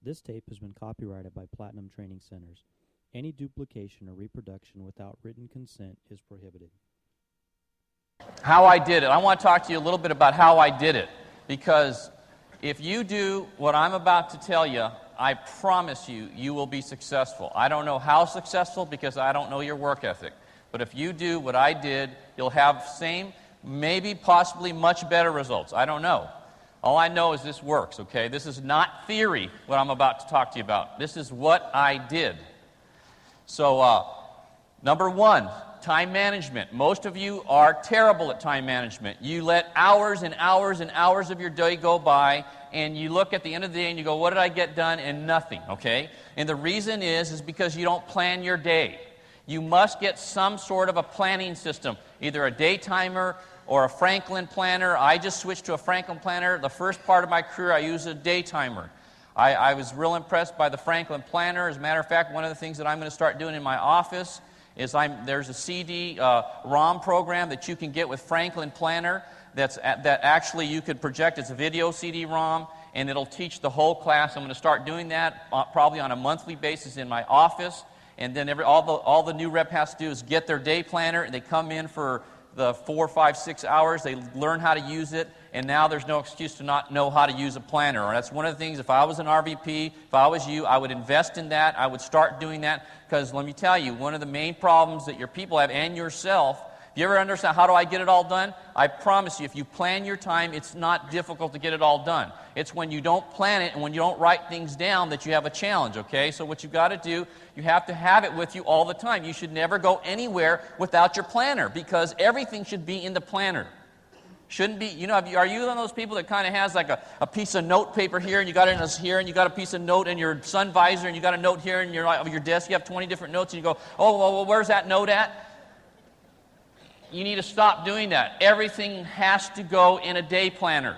This tape has been copyrighted by Platinum Training Centers. Any duplication or reproduction without written consent is prohibited. How I did it. I want to talk to you a little bit about how I did it. Because if you do what I'm about to tell you, I promise you, you will be successful. I don't know how successful because I don't know your work ethic. But if you do what I did, you'll have same, maybe possibly much better results. I don't know. All I know is this works, okay? This is not theory, what I'm about to talk to you about. This is what I did. So, number one, time management. Most of you are terrible at time management. You let hours and hours and hours of your day go by, and you look at the end of the day and you go, what did I get done? And nothing, okay? And the reason is because you don't plan your day. You must get some sort of a planning system, either a day timer or a Franklin planner. I just switched to a Franklin planner. The first part of my career, I used a day timer. I was real impressed by the Franklin planner. As a matter of fact, one of the things that I'm going to start doing in my office is there's a CD-ROM program that you can get with Franklin Planner that actually you could project. It's a video CD-ROM, and it'll teach the whole class. I'm going to start doing that probably on a monthly basis in my office. And then all the new rep has to do is get their day planner, and they come in for the 4, 5, 6 hours. They learn how to use it, and now there's no excuse to not know how to use a planner. Or that's one of the things, if I was an RVP, if I was you, I would invest in that. I would start doing that, because let me tell you, one of the main problems that your people have, and yourself, if you ever understand how do I get it all done, I promise you, if you plan your time, it's not difficult to get it all done. It's when you don't plan it and when you don't write things down that you have a challenge, okay? So what you've got to do, you have to have it with you all the time. You should never go anywhere without your planner, because everything should be in the planner. Shouldn't be, are you one of those people that kind of has like a piece of note paper here, and you got it in here, and you got a piece of note in your sun visor, and you got a note here in your desk, you have 20 different notes, and you go, oh, well, where's that note at? You need to stop doing that. Everything has to go in a day planner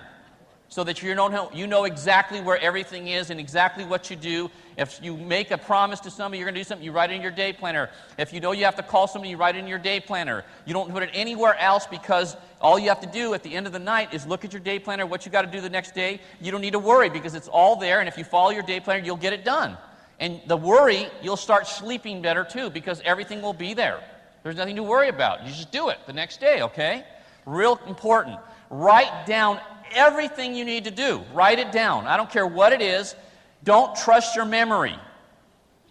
so that you know exactly where everything is and exactly what you do. If you make a promise to somebody you're going to do something, you write it in your day planner. If you know you have to call somebody, you write it in your day planner. You don't put it anywhere else, because all you have to do at the end of the night is look at your day planner, what you got to do the next day. You don't need to worry, because it's all there, and if you follow your day planner, you'll get it done. And the worry, you'll start sleeping better too, because everything will be there. There's nothing to worry about. You just do it the next day, okay? Real important. Write down everything you need to do. Write it down. I don't care what it is. Don't trust your memory.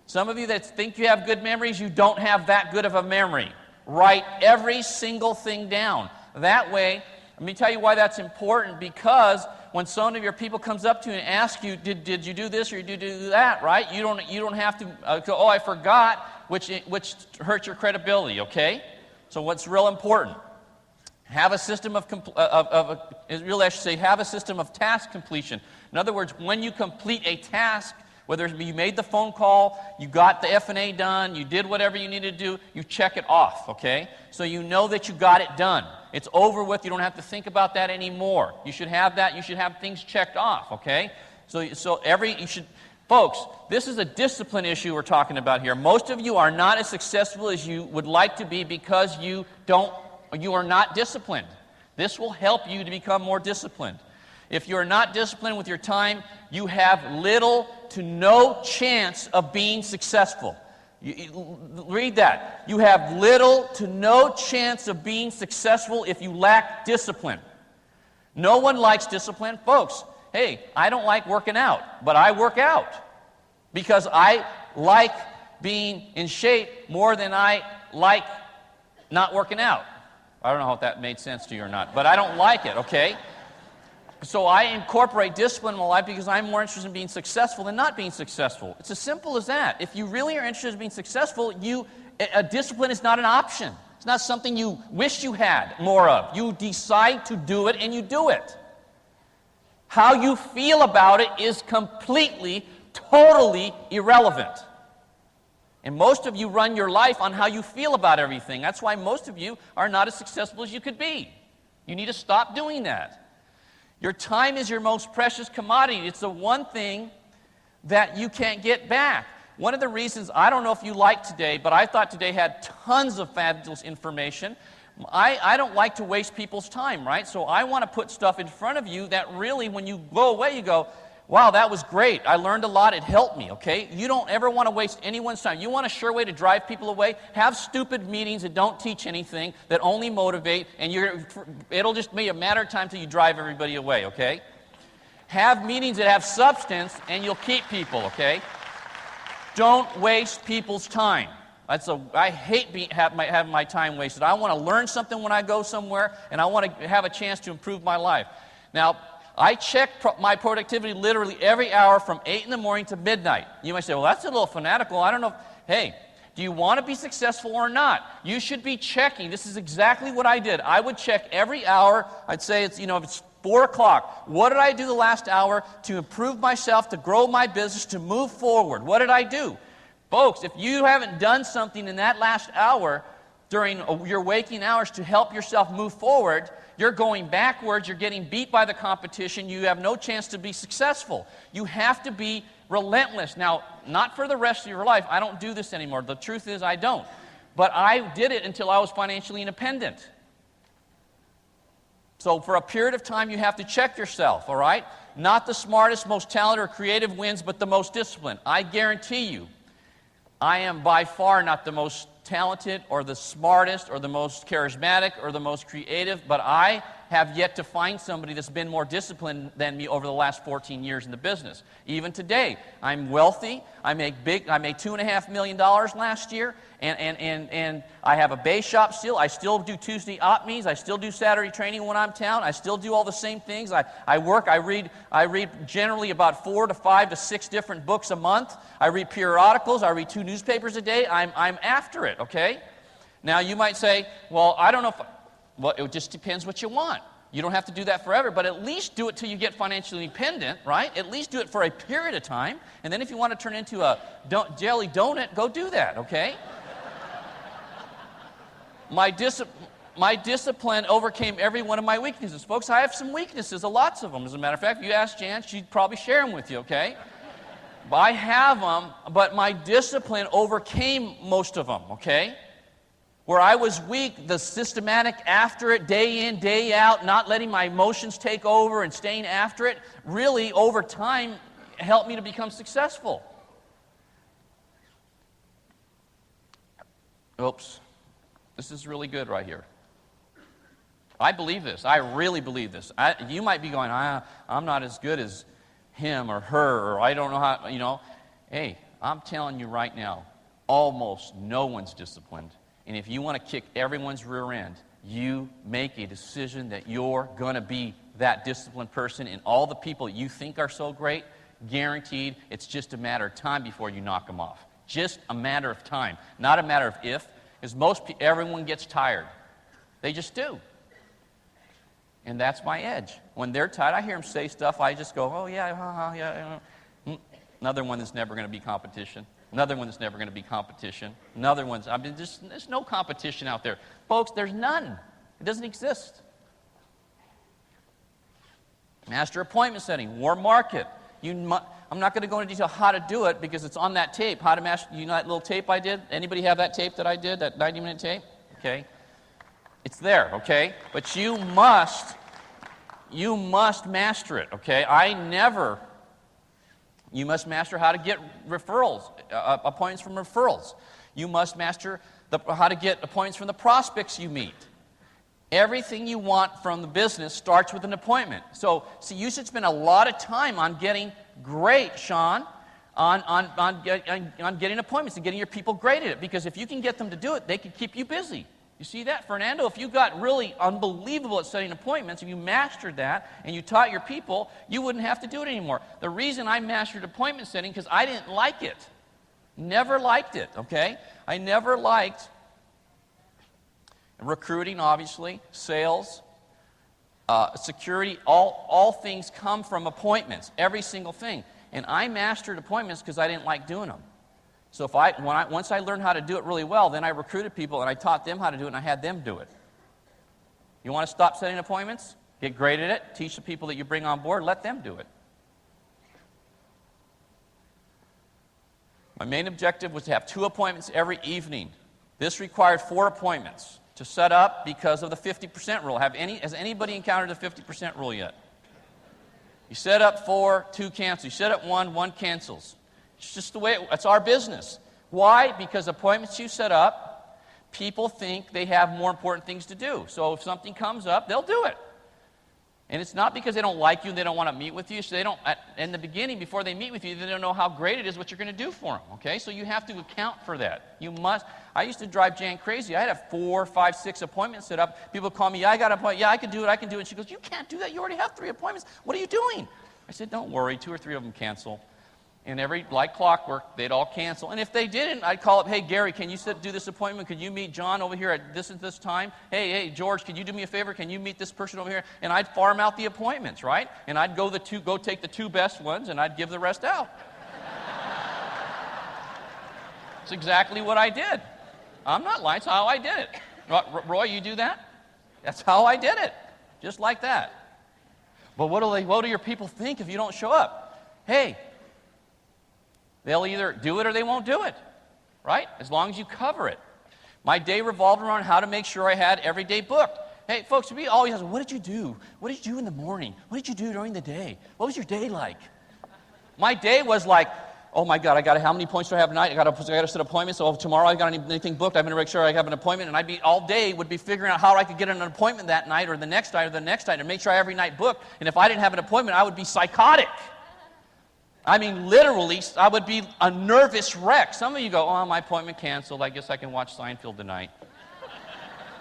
Some of you that think you have good memories, you don't have that good of a memory. Write every single thing down. That way, let me tell you why that's important, because when some of your people comes up to you and asks you, did you do this or did you do that, right? You don't have to go, oh, I forgot, which hurts your credibility, okay? So what's real important? Have a system have a system of task completion. In other words, when you complete a task, whether you made the phone call, you got the F&A done, you did whatever you needed to do, you check it off, okay? So you know that you got it done. It's over with. You don't have to think about that anymore. You should have that. You should have things checked off, okay? Folks, this is a discipline issue we're talking about here. Most of you are not as successful as you would like to be because you are not disciplined. This will help you to become more disciplined. If you are not disciplined with your time, you have little to no chance of being successful. Read that. You have little to no chance of being successful if you lack discipline. No one likes discipline. Folks, hey, I don't like working out, but I work out because I like being in shape more than I like not working out. I don't know if that made sense to you or not, but I don't like it, okay? So I incorporate discipline in my life because I'm more interested in being successful than not being successful. It's as simple as that. If you really are interested in being successful, a discipline is not an option. It's not something you wish you had more of. You decide to do it and you do it. How you feel about it is completely, totally irrelevant. And most of you run your life on how you feel about everything. That's why most of you are not as successful as you could be. You need to stop doing that. Your time is your most precious commodity. It's the one thing that you can't get back. One of the reasons, I don't know if you liked today, but I thought today had tons of fabulous information. I don't like to waste people's time, right? So I want to put stuff in front of you that really, when you go away, you go, Wow, that was great. I learned a lot. It helped me, okay? You don't ever want to waste anyone's time. You want a sure way to drive people away? Have stupid meetings that don't teach anything, that only motivate, and it'll just be a matter of time till you drive everybody away, okay? Have meetings that have substance, and you'll keep people, okay? Don't waste people's time. I hate having my time wasted. I want to learn something when I go somewhere, and I want to have a chance to improve my life. Now, I check my productivity literally every hour from 8 in the morning to midnight. You might say, well, that's a little fanatical. I don't know. Hey, do you want to be successful or not? You should be checking. This is exactly what I did. I would check every hour. I'd say if it's 4 o'clock, what did I do the last hour to improve myself, to grow my business, to move forward? What did I do? Folks, if you haven't done something in that last hour during your waking hours to help yourself move forward, you're going backwards, you're getting beat by the competition, you have no chance to be successful. You have to be relentless. Now, not for the rest of your life. I don't do this anymore. The truth is I don't. But I did it until I was financially independent. So for a period of time, you have to check yourself, all right? Not the smartest, most talented, or creative wins, but the most disciplined. I guarantee you, I am by far not the most talented or the smartest or the most charismatic or the most creative, but I have yet to find somebody that's been more disciplined than me over the last 14 years in the business. Even today, I'm wealthy. I made $2.5 million last year, and I have a base shop still. I still do Tuesday op meetings. I still do Saturday training when I'm in town. I still do all the same things. I work. I read generally about 4 to 5 to 6 different books a month. I read periodicals. I read 2 newspapers a day. I'm after it, okay? Now, you might say, well, I don't know if... Well, it just depends what you want. You don't have to do that forever, but at least do it till you get financially independent, right? At least do it for a period of time, and then if you want to turn into a jelly donut, go do that, okay? My discipline overcame every one of my weaknesses. Folks, I have some weaknesses, lots of them. As a matter of fact, if you ask Jan, she'd probably share them with you, okay? But I have them, but my discipline overcame most of them, okay? Where I was weak, the systematic after it, day in, day out, not letting my emotions take over and staying after it, really, over time, helped me to become successful. Oops. This is really good right here. I believe this. I really believe this. You might be going, I'm not as good as him or her, or I don't know how, Hey, I'm telling you right now, almost no one's disciplined. And if you want to kick everyone's rear end, you make a decision that you're going to be that disciplined person, and all the people you think are so great, guaranteed, it's just a matter of time before you knock them off. Just a matter of time, not a matter of if, because everyone gets tired. They just do. And that's my edge. When they're tired, I hear them say stuff, I just go, oh yeah, yeah. Another one that's never going to be competition. Another one that's never going to be competition. Another one's, there's no competition out there. Folks, there's none. It doesn't exist. Master appointment setting, warm market. I'm not going to go into detail how to do it because it's on that tape. How to master, that little tape I did? Anybody have that tape that I did, that 90-minute tape? Okay. It's there, okay? But you must master it, okay? You must master how to get referrals, appointments from referrals. You must master how to get appointments from the prospects you meet. Everything you want from the business starts with an appointment. So, see, you should spend a lot of time on getting great, Sean, on getting appointments and getting your people great at it. Because if you can get them to do it, they can keep you busy. You see that? Fernando, if you got really unbelievable at setting appointments, if you mastered that and you taught your people, you wouldn't have to do it anymore. The reason I mastered appointment setting because I didn't like it. Never liked it, okay? I never liked recruiting, obviously, sales, security. All things come from appointments, every single thing. And I mastered appointments because I didn't like doing them. So once I learned how to do it really well, then I recruited people and I taught them how to do it and I had them do it. You want to stop setting appointments? Get great at it. Teach the people that you bring on board. Let them do it. My main objective was to have 2 appointments every evening. This required 4 appointments to set up because of the 50% rule. Has anybody encountered the 50% rule yet? You set up 4, 2 cancel. You set up 1, 1 cancels. It's just the way it's our business. Why? Because appointments you set up, people think they have more important things to do. So if something comes up, they'll do it. And it's not because they don't like you and they don't want to meet with you. So they don't, in the beginning, before they meet with you, they don't know how great it is what you're going to do for them. Okay? So you have to account for that. You must. I used to drive Jan crazy. I had 4, 5, 6 appointments set up. People call me, yeah, I got an appointment. Yeah, I can do it. I can do it. And she goes, you can't do that. You already have 3 appointments. What are you doing? I said, don't worry. 2 or 3 of them cancel. And like clockwork, they'd all cancel. And if they didn't, I'd call up, hey, Gary, can you do this appointment? Could you meet John over here at this and this time? Hey, George, could you do me a favor? Can you meet this person over here? And I'd farm out the appointments, right? And I'd go take the 2 best ones, and I'd give the rest out. It's exactly what I did. I'm not lying. It's how I did it. Roy, you do that? That's how I did it. Just like that. But what do your people think if you don't show up? Hey, they'll either do it or they won't do it, right? As long as you cover it. My day revolved around how to make sure I had every day booked. Hey, folks, we always ask, what did you do? What did you do in the morning? What did you do during the day? What was your day like? My day was like, oh my God, how many points do I have tonight? I got to set appointments. So tomorrow I got anything booked. I'm going to make sure I have an appointment. And all day would be figuring out how I could get an appointment that night or the next night or the next night and make sure I every night booked. And if I didn't have an appointment, I would be psychotic. I mean, literally, I would be a nervous wreck. Some of you go, oh, my appointment canceled. I guess I can watch Seinfeld tonight.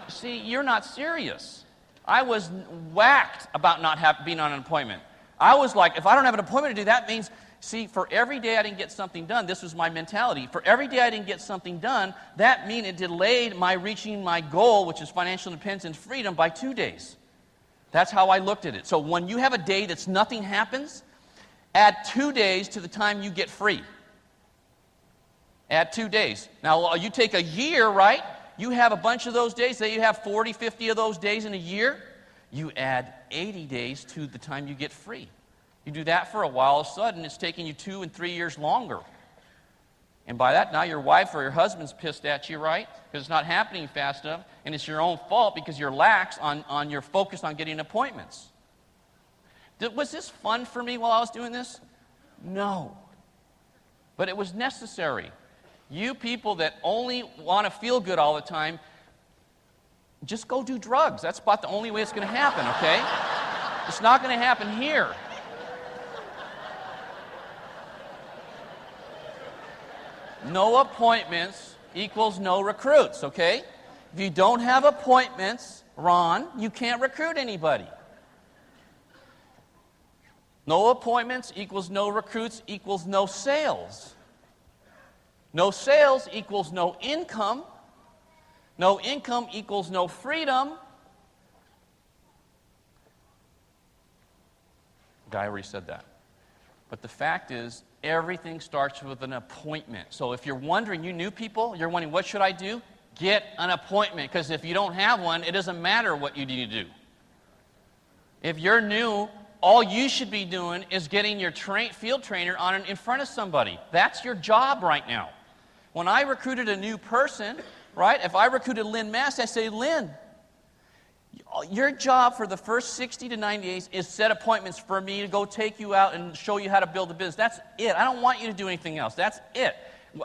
See, you're not serious. I was whacked about not being on an appointment. I was like, if I don't have an appointment to do, that means, see, for every day I didn't get something done, this was my mentality. For every day I didn't get something done, that means it delayed my reaching my goal, which is financial independence and freedom, by 2 days. That's how I looked at it. So when you have a day that's nothing happens, add 2 days to the time you get free. Add 2 days. Now, you take a year, right? You have a bunch of those days. Say you have 40, 50 of those days in a year. You add 80 days to the time you get free. You do that for a while, all of a sudden it's taking you 2 and 3 years longer. And by that, now your wife or your husband's pissed at you, right? Because it's not happening fast enough, and it's your own fault because you're lax on your focus on getting appointments. Was this fun for me while I was doing this? No. But it was necessary. You people that only want to feel good all the time, just go do drugs. That's about the only way it's going to happen, okay? It's not going to happen here. No appointments equals no recruits, okay? If you don't have appointments, Ron, you can't recruit anybody. No appointments equals no recruits equals no sales. No sales equals no income. No income equals no freedom. Guy already said that. But the fact is, everything starts with an appointment. So if you're wondering, you new people, you're wondering, what should I do? Get an appointment, because if you don't have one, it doesn't matter what you need to do. If you're new, all you should be doing is getting your field trainer in front of somebody. That's your job right now. When I recruited a new person, right, if I recruited Lynn Mass, I say, Lynn, your job for the first 60 to 90 days is set appointments for me to go take you out and show you how to build a business. That's it. I don't want you to do anything else. That's it.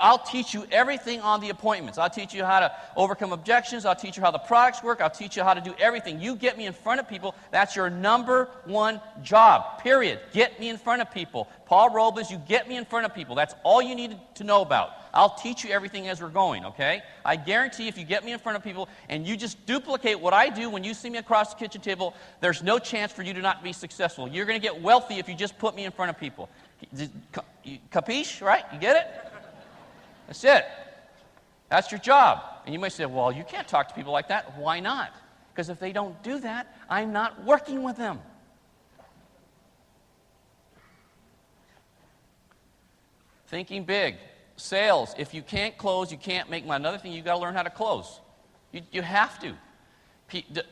I'll teach you everything on the appointments. I'll teach you how to overcome objections. I'll teach you how the products work. I'll teach you how to do everything. You get me in front of people. That's your number one job, period. Get me in front of people. Paul Robles, you get me in front of people. That's all you need to know about. I'll teach you everything as we're going, okay? I guarantee if you get me in front of people and you just duplicate what I do when you see me across the kitchen table, there's no chance for you to not be successful. You're going to get wealthy if you just put me in front of people. Capiche, right? You get it? That's it. That's your job. And you might say, well, you can't talk to people like that. Why not? Because if they don't do that, I'm not working with them. Thinking big. Sales. If you can't close, you can't make money. Another thing, you've got to learn how to close. You have to.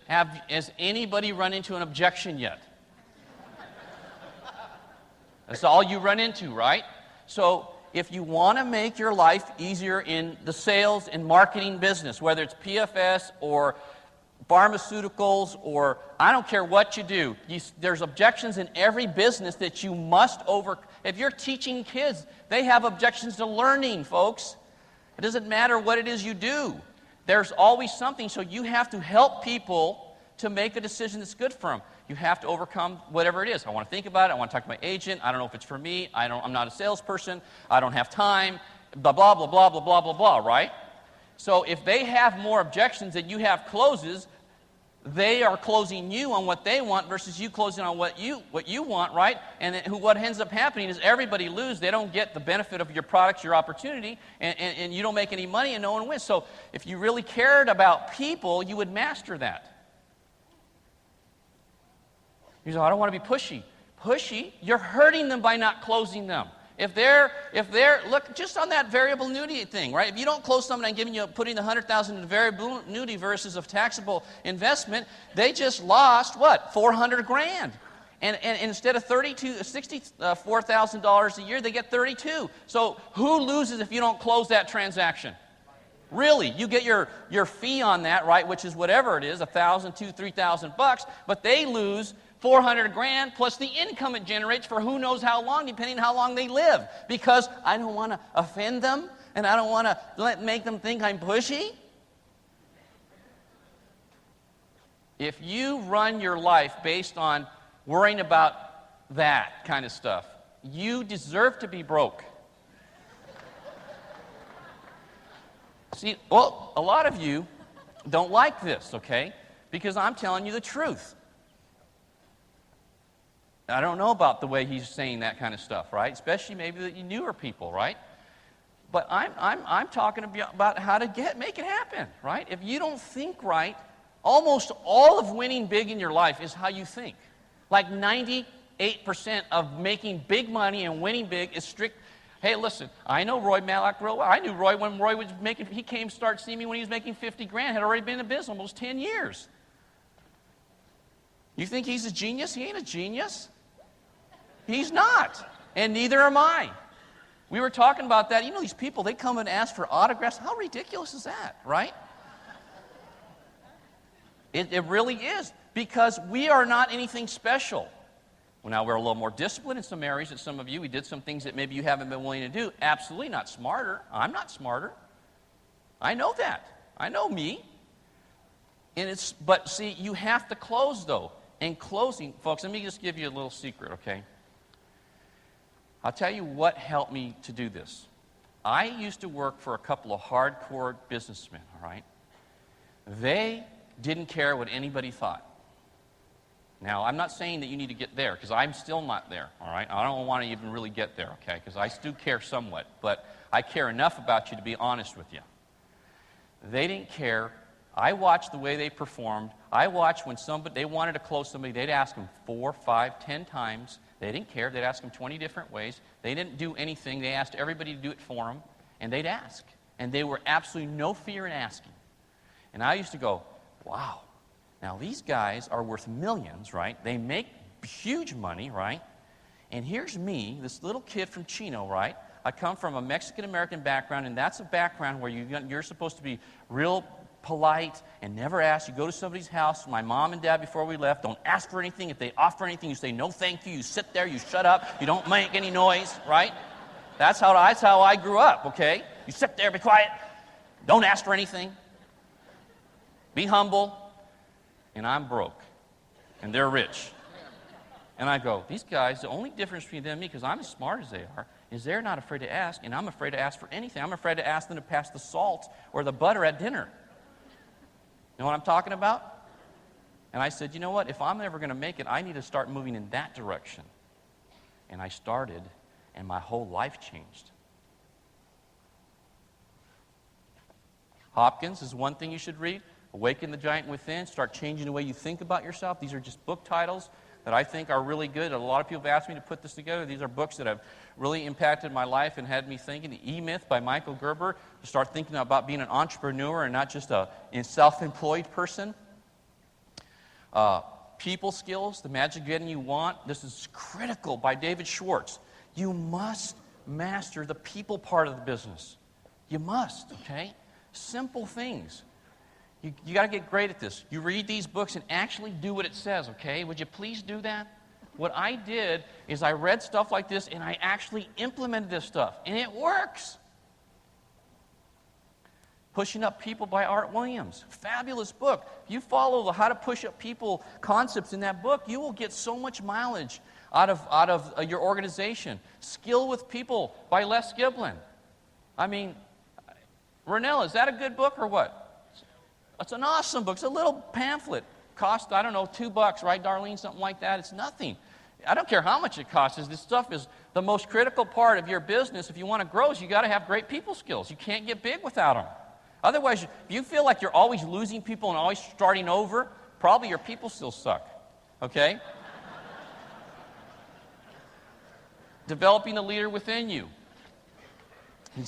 Has anybody run into an objection yet? That's all you run into, right? So if you want to make your life easier in the sales and marketing business, whether it's PFS or pharmaceuticals, or I don't care what you do. There's objections in every business that you must overcome. If you're teaching kids, they have objections to learning, folks. It doesn't matter what it is you do. There's always something, so you have to help people to make a decision that's good for them. You have to overcome whatever it is. I want to think about it. I want to talk to my agent. I don't know if it's for me. I'm not a salesperson. I don't have time. Blah, blah, blah, blah, blah, blah, blah, blah, right? So if they have more objections than you have closes, they are closing you on what they want versus you closing on what you want, right? And what ends up happening is everybody loses. They don't get the benefit of your products, your opportunity, and you don't make any money and no one wins. So if you really cared about people, you would master that. You say, I don't want to be pushy. Pushy? You're hurting them by not closing them. If they're look just on that variable annuity thing, right? If you don't close something and putting the $100,000 in variable annuity versus a taxable investment, they just lost what? $400,000. And instead of $64,000 a year, they get $32,000. So who loses if you don't close that transaction? Really, you get your fee on that, right? Which is whatever it is, $1,000, $2,000, $3,000, but they lose $400,000 plus the income it generates for who knows how long, depending on how long they live. Because I don't want to offend them, and I don't want to make them think I'm pushy. If you run your life based on worrying about that kind of stuff, you deserve to be broke. See, well, a lot of you don't like this, okay? Because I'm telling you the truth. I don't know about the way he's saying that kind of stuff, right? Especially maybe the newer people, right? But I'm talking about how to make it happen, right? If you don't think right, almost all of winning big in your life is how you think. Like 98% of making big money and winning big is strict. Hey, listen, I know Roy Malak real well. I knew Roy when Roy was making, he came to start seeing me when he was making $50,000, had already been in business almost 10 years. You think he's a genius? He ain't a genius. He's not, and neither am I. We were talking about that. You know, these people, they come and ask for autographs. How ridiculous is that, right? It really is, because we are not anything special. Well, now we're a little more disciplined in some areas than some of you. We did some things that maybe you haven't been willing to do. Absolutely not smarter. I'm not smarter. I know that. I know me. But see, you have to close, though. In closing, folks, let me just give you a little secret, okay? I'll tell you what helped me to do this. I used to work for a couple of hardcore businessmen, all right? They didn't care what anybody thought. Now, I'm not saying that you need to get there, because I'm still not there, all right? I don't want to even really get there, okay? Because I do care somewhat, but I care enough about you to be honest with you. They didn't care. I watched the way they performed. I watched when they wanted to close somebody, they'd ask them 4, 5, 10 times. They didn't care. They'd ask them 20 different ways. They didn't do anything. They asked everybody to do it for them, and they'd ask. And they were absolutely no fear in asking. And I used to go, wow. Now, these guys are worth millions, right? They make huge money, right? And here's me, this little kid from Chino, right? I come from a Mexican-American background, and that's a background where you're supposed to be real polite and never ask. You go to somebody's house, my mom and dad, before we left, don't ask for anything. If they offer anything, you say, no, thank you. You sit there, you shut up, you don't make any noise, right? That's how I grew up, okay? You sit there, be quiet, don't ask for anything, be humble, and I'm broke, and they're rich. And I go, these guys, the only difference between them and me, because I'm as smart as they are, is they're not afraid to ask, and I'm afraid to ask for anything. I'm afraid to ask them to pass the salt or the butter at dinner. You know what I'm talking about? And I said, you know what? If I'm ever going to make it, I need to start moving in that direction. And I started, and my whole life changed. Hopkins is one thing you should read. Awaken the Giant Within. Start changing the way you think about yourself. These are just book titles that I think are really good. A lot of people have asked me to put this together. These are books that have really impacted my life and had me thinking. The E-Myth by Michael Gerber, to start thinking about being an entrepreneur and not just a self-employed person. People Skills, The Magic Getting You Want. This is critical, by David Schwartz. You must master the people part of the business. You must, okay? Simple things. You got to get great at this. You read these books and actually do what it says, okay? Would you please do that? What I did is I read stuff like this and I actually implemented this stuff, and it works. Pushing Up People by Art Williams. Fabulous book. If you follow the How to Push Up People concepts in that book, you will get so much mileage out of your organization. Skill with People by Les Giblin. I mean, Renell, is that a good book or what? It's an awesome book. It's a little pamphlet. Cost, I don't know, $2, right, Darlene? Something like that. It's nothing. I don't care how much it costs. This stuff is the most critical part of your business. If you want to grow, you got to have great people skills. You can't get big without them. Otherwise, if you feel like you're always losing people and always starting over, probably your people skills suck. Okay? Developing the leader within you. You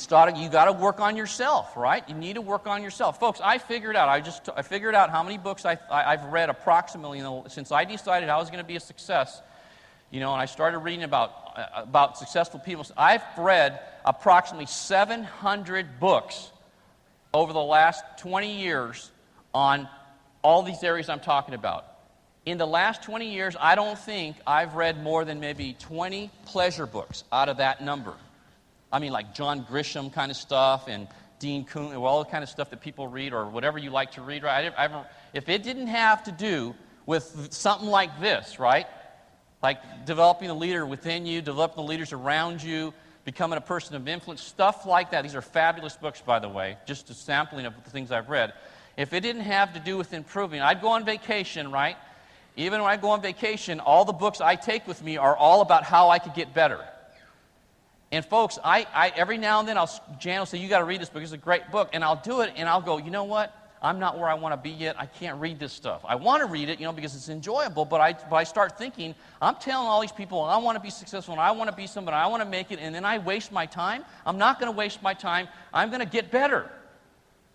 got to work on yourself, right? You need to work on yourself. Folks, I figured out how many books I've read approximately since I decided I was going to be a success, and I started reading about successful people. I've read approximately 700 books over the last 20 years on all these areas I'm talking about. In the last 20 years, I don't think I've read more than maybe 20 pleasure books out of that number. I mean, like John Grisham kind of stuff and Dean Kuhn, all the kind of stuff that people read or whatever you like to read, right? If it didn't have to do with something like this, right? Like developing a leader within you, developing the leaders around you, becoming a person of influence, stuff like that. These are fabulous books, by the way, just a sampling of the things I've read. If it didn't have to do with improving, I'd go on vacation, right? Even when I go on vacation, all the books I take with me are all about how I could get better. And folks, I every now and then Jan will say, you got to read this book. It's a great book. And I'll do it, and I'll go, you know what? I'm not where I want to be yet. I can't read this stuff. I want to read it, because it's enjoyable, but I start thinking, I'm telling all these people, I want to be successful, and I want to be somebody, I want to make it, and then I waste my time. I'm not going to waste my time. I'm going to get better.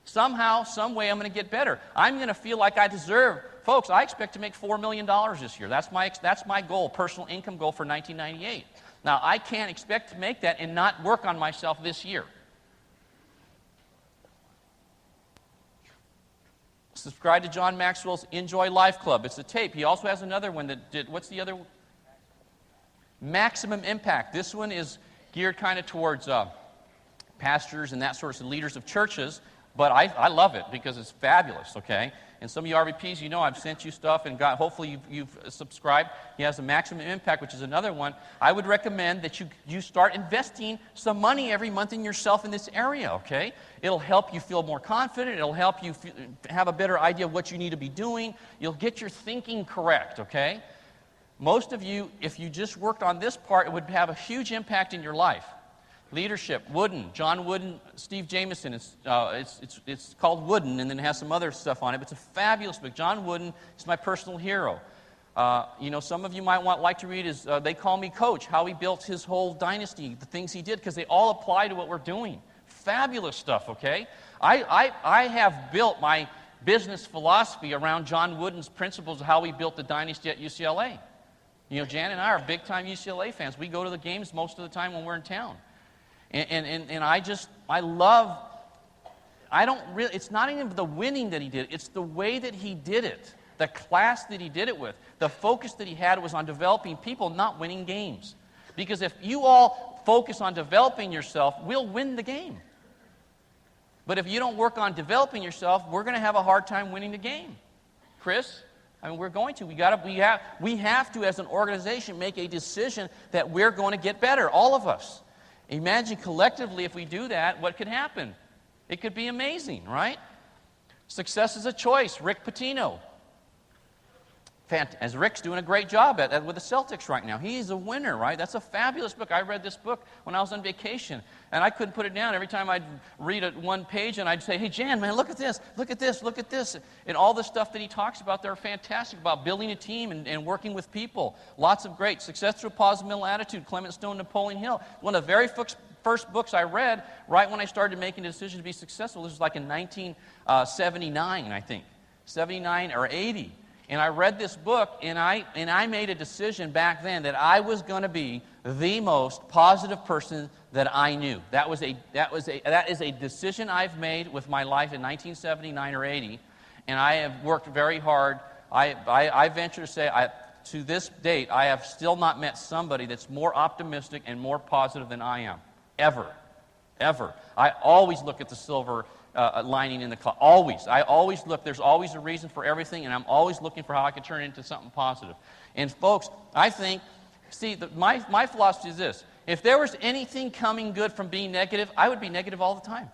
Somehow, some way, I'm going to get better. I'm going to feel like I deserve. Folks, I expect to make $4 million this year. That's my goal, personal income goal for 1998. Now, I can't expect to make that and not work on myself this year. Subscribe to John Maxwell's Enjoy Life Club. It's a tape. He also has another one that did, what's the other one? Maximum Impact. This one is geared kind of towards pastors and that sort of leaders of churches, but I love it because it's fabulous, okay? And some of you RVPs, I've sent you stuff and hopefully you've subscribed. He has a Maximum Impact, which is another one. I would recommend that you start investing some money every month in yourself in this area, okay? It'll help you feel more confident. It'll help you have a better idea of what you need to be doing. You'll get your thinking correct, okay? Most of you, if you just worked on this part, it would have a huge impact in your life. Leadership, Wooden, John Wooden, Steve Jameson. It's called Wooden, and then it has some other stuff on it. But it's a fabulous book. John Wooden is my personal hero. Some of you might like to read his, They Call Me Coach, how he built his whole dynasty, the things he did, because they all apply to what we're doing. Fabulous stuff, okay? I have built my business philosophy around John Wooden's principles of how he built the dynasty at UCLA. Jan and I are big-time UCLA fans. We go to the games most of the time when we're in town. And it's not even the winning that he did, it's the way that he did it, the class that he did it with. The focus that he had was on developing people, not winning games. Because if you all focus on developing yourself, we'll win the game. But if you don't work on developing yourself, we're going to have a hard time winning the game. Chris? We're going to. We have to, as an organization, make a decision that we're going to get better, all of us. Imagine collectively if we do that, what could happen? It could be amazing, right? Success is a choice. Rick Pitino. As Rick's doing a great job with the Celtics right now. He's a winner, right? That's a fabulous book. I read this book when I was on vacation, and I couldn't put it down. Every time I'd read one page, and I'd say, hey, Jan, man, look at this, look at this, look at this. And all the stuff that he talks about, they're fantastic, about building a team and working with people. Lots of great. Success Through a Positive Mental Attitude, Clement Stone, Napoleon Hill. One of the very first books I read right when I started making a decision to be successful. This was like in 1979, I think. 79 or 80. And I read this book, and I made a decision back then that I was going to be the most positive person that I knew. That is a decision I've made with my life in 1979 or 80, And I have worked very hard. I venture to say, to this date, I have still not met somebody that's more optimistic and more positive than I am. Ever. Ever. I always look at the silver lining in the cloud. Always. I always look. There's always a reason for everything, and I'm always looking for how I can turn it into something positive. And folks, I think, my philosophy is this. If there was anything coming good from being negative, I would be negative all the time.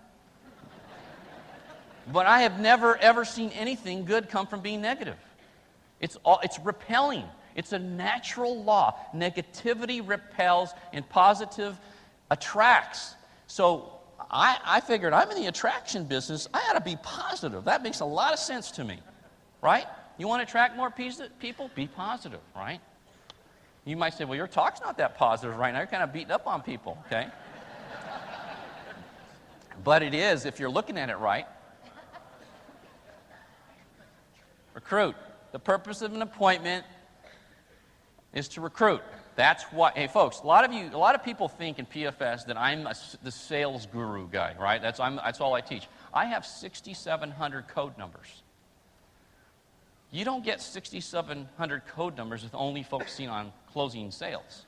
But I have never, ever seen anything good come from being negative. It's repelling. It's a natural law. Negativity repels and positive attracts. So I figured I'm in the attraction business. I ought to be positive. That makes a lot of sense to me, right? You want to attract more people? Be positive, right? You might say, well, your talk's not that positive right now. You're kind of beating up on people, okay? But it is if you're looking at it right. Recruit. The purpose of an appointment is to recruit. That's what, hey folks, a lot of people think in PFS that I'm the sales guru guy, right? That's all I teach. I have 6,700 code numbers. You don't get 6,700 code numbers with only focusing on closing sales.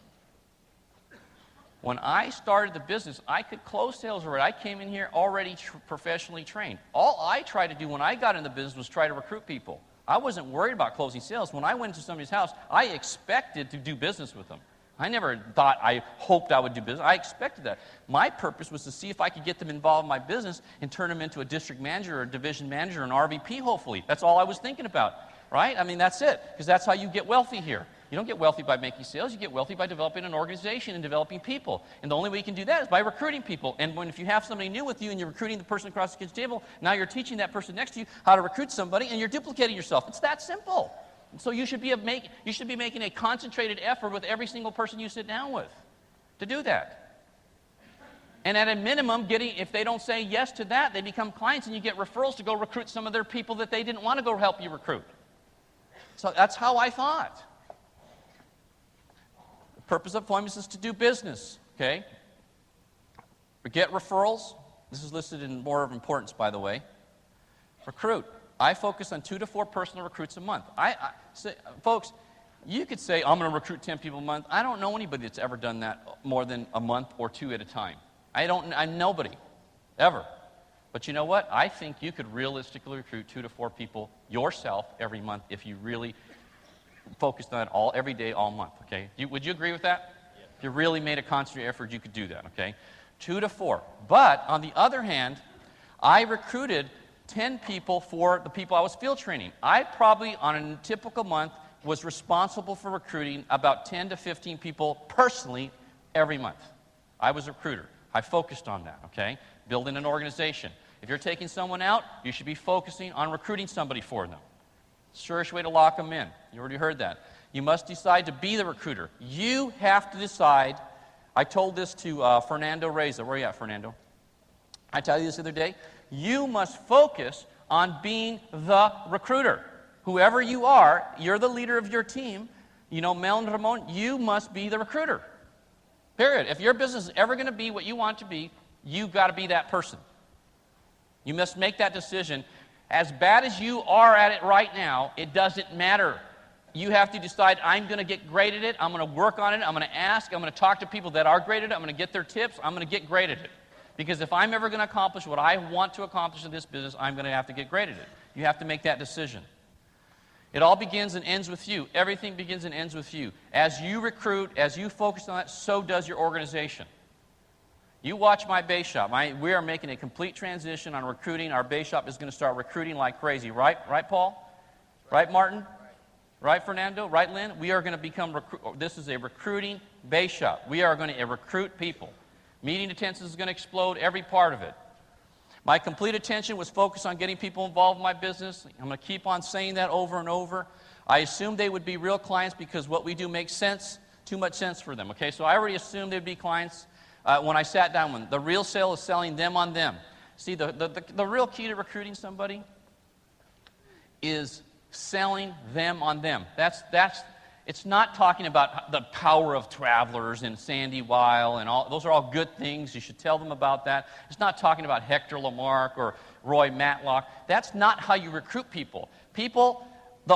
When I started the business, I could close sales already. I came in here already professionally trained. All I tried to do when I got in the business was try to recruit people. I wasn't worried about closing sales. When I went to somebody's house, I expected to do business with them. I never thought I hoped I would do business. I expected that. My purpose was to see if I could get them involved in my business and turn them into a district manager or a division manager or an RVP, hopefully. That's all I was thinking about, right? I mean, that's it, because that's how you get wealthy here. You don't get wealthy by making sales. You get wealthy by developing an organization and developing people. And the only way you can do that is by recruiting people. And if you have somebody new with you and you're recruiting the person across the kitchen table, now you're teaching that person next to you how to recruit somebody, and you're duplicating yourself. It's that simple. So you should be making a concentrated effort with every single person you sit down with to do that. And at a minimum, if they don't say yes to that, they become clients, and you get referrals to go recruit some of their people that they didn't want to go help you recruit. So that's how I thought. Purpose of appointments is to do business, okay? Get referrals. This is listed in order of importance, by the way. Recruit. I focus on 2 to 4 personal recruits a month. Folks, you could say, I'm going to recruit 10 people a month. I don't know anybody that's ever done that more than a month or 2 at a time. I'm nobody, ever. But you know what? I think you could realistically recruit 2 to 4 people yourself every month if you really focused on it every day, all month, okay? Would you agree with that? Yeah. If you really made a concentrated effort, you could do that, okay? 2 to 4. But, on the other hand, I recruited 10 people for the people I was field training. I probably, on a typical month, was responsible for recruiting about 10 to 15 people personally every month. I was a recruiter. I focused on that, okay? Building an organization. If you're taking someone out, you should be focusing on recruiting somebody for them. Surest way to lock them in. You already heard that. You must decide to be the recruiter. You have to decide. I told this to Fernando Reza. Where are you at, Fernando? I tell you this the other day. You must focus on being the recruiter. Whoever you are, you're the leader of your team. You know, Mel and Ramon, you must be the recruiter. Period. If your business is ever going to be what you want it to be, you've got to be that person. You must make that decision. As bad as you are at it right now, it doesn't matter. You have to decide, I'm going to get great at it. I'm going to work on it. I'm going to ask. I'm going to talk to people that are great at it. I'm going to get their tips. I'm going to get great at it. Because if I'm ever going to accomplish what I want to accomplish in this business, I'm going to have to get great at it. You have to make that decision. It all begins and ends with you. Everything begins and ends with you. As you recruit, as you focus on that, so does your organization. You watch my base shop. We are making a complete transition on recruiting. Our base shop is going to start recruiting like crazy. Right, Paul? Right, Martin? Right, Fernando? Right, Lynn? We are going to become, this is a recruiting base shop. We are going to recruit people. Meeting attendance is going to explode, every part of it. My complete attention was focused on getting people involved in my business. I'm going to keep on saying that over and over. I assumed they would be real clients because what we do makes sense, too much sense for them. Okay, so I already assumed they'd be clients. When I sat down with them, the real sale is selling them on them. See, the real key to recruiting somebody is selling them on them. It's not talking about the power of travelers and Sandy Weil and all. Those are all good things. You should tell them about that. It's not talking about Hector Lamarck or Roy Matlock. That's not how you recruit people. People, they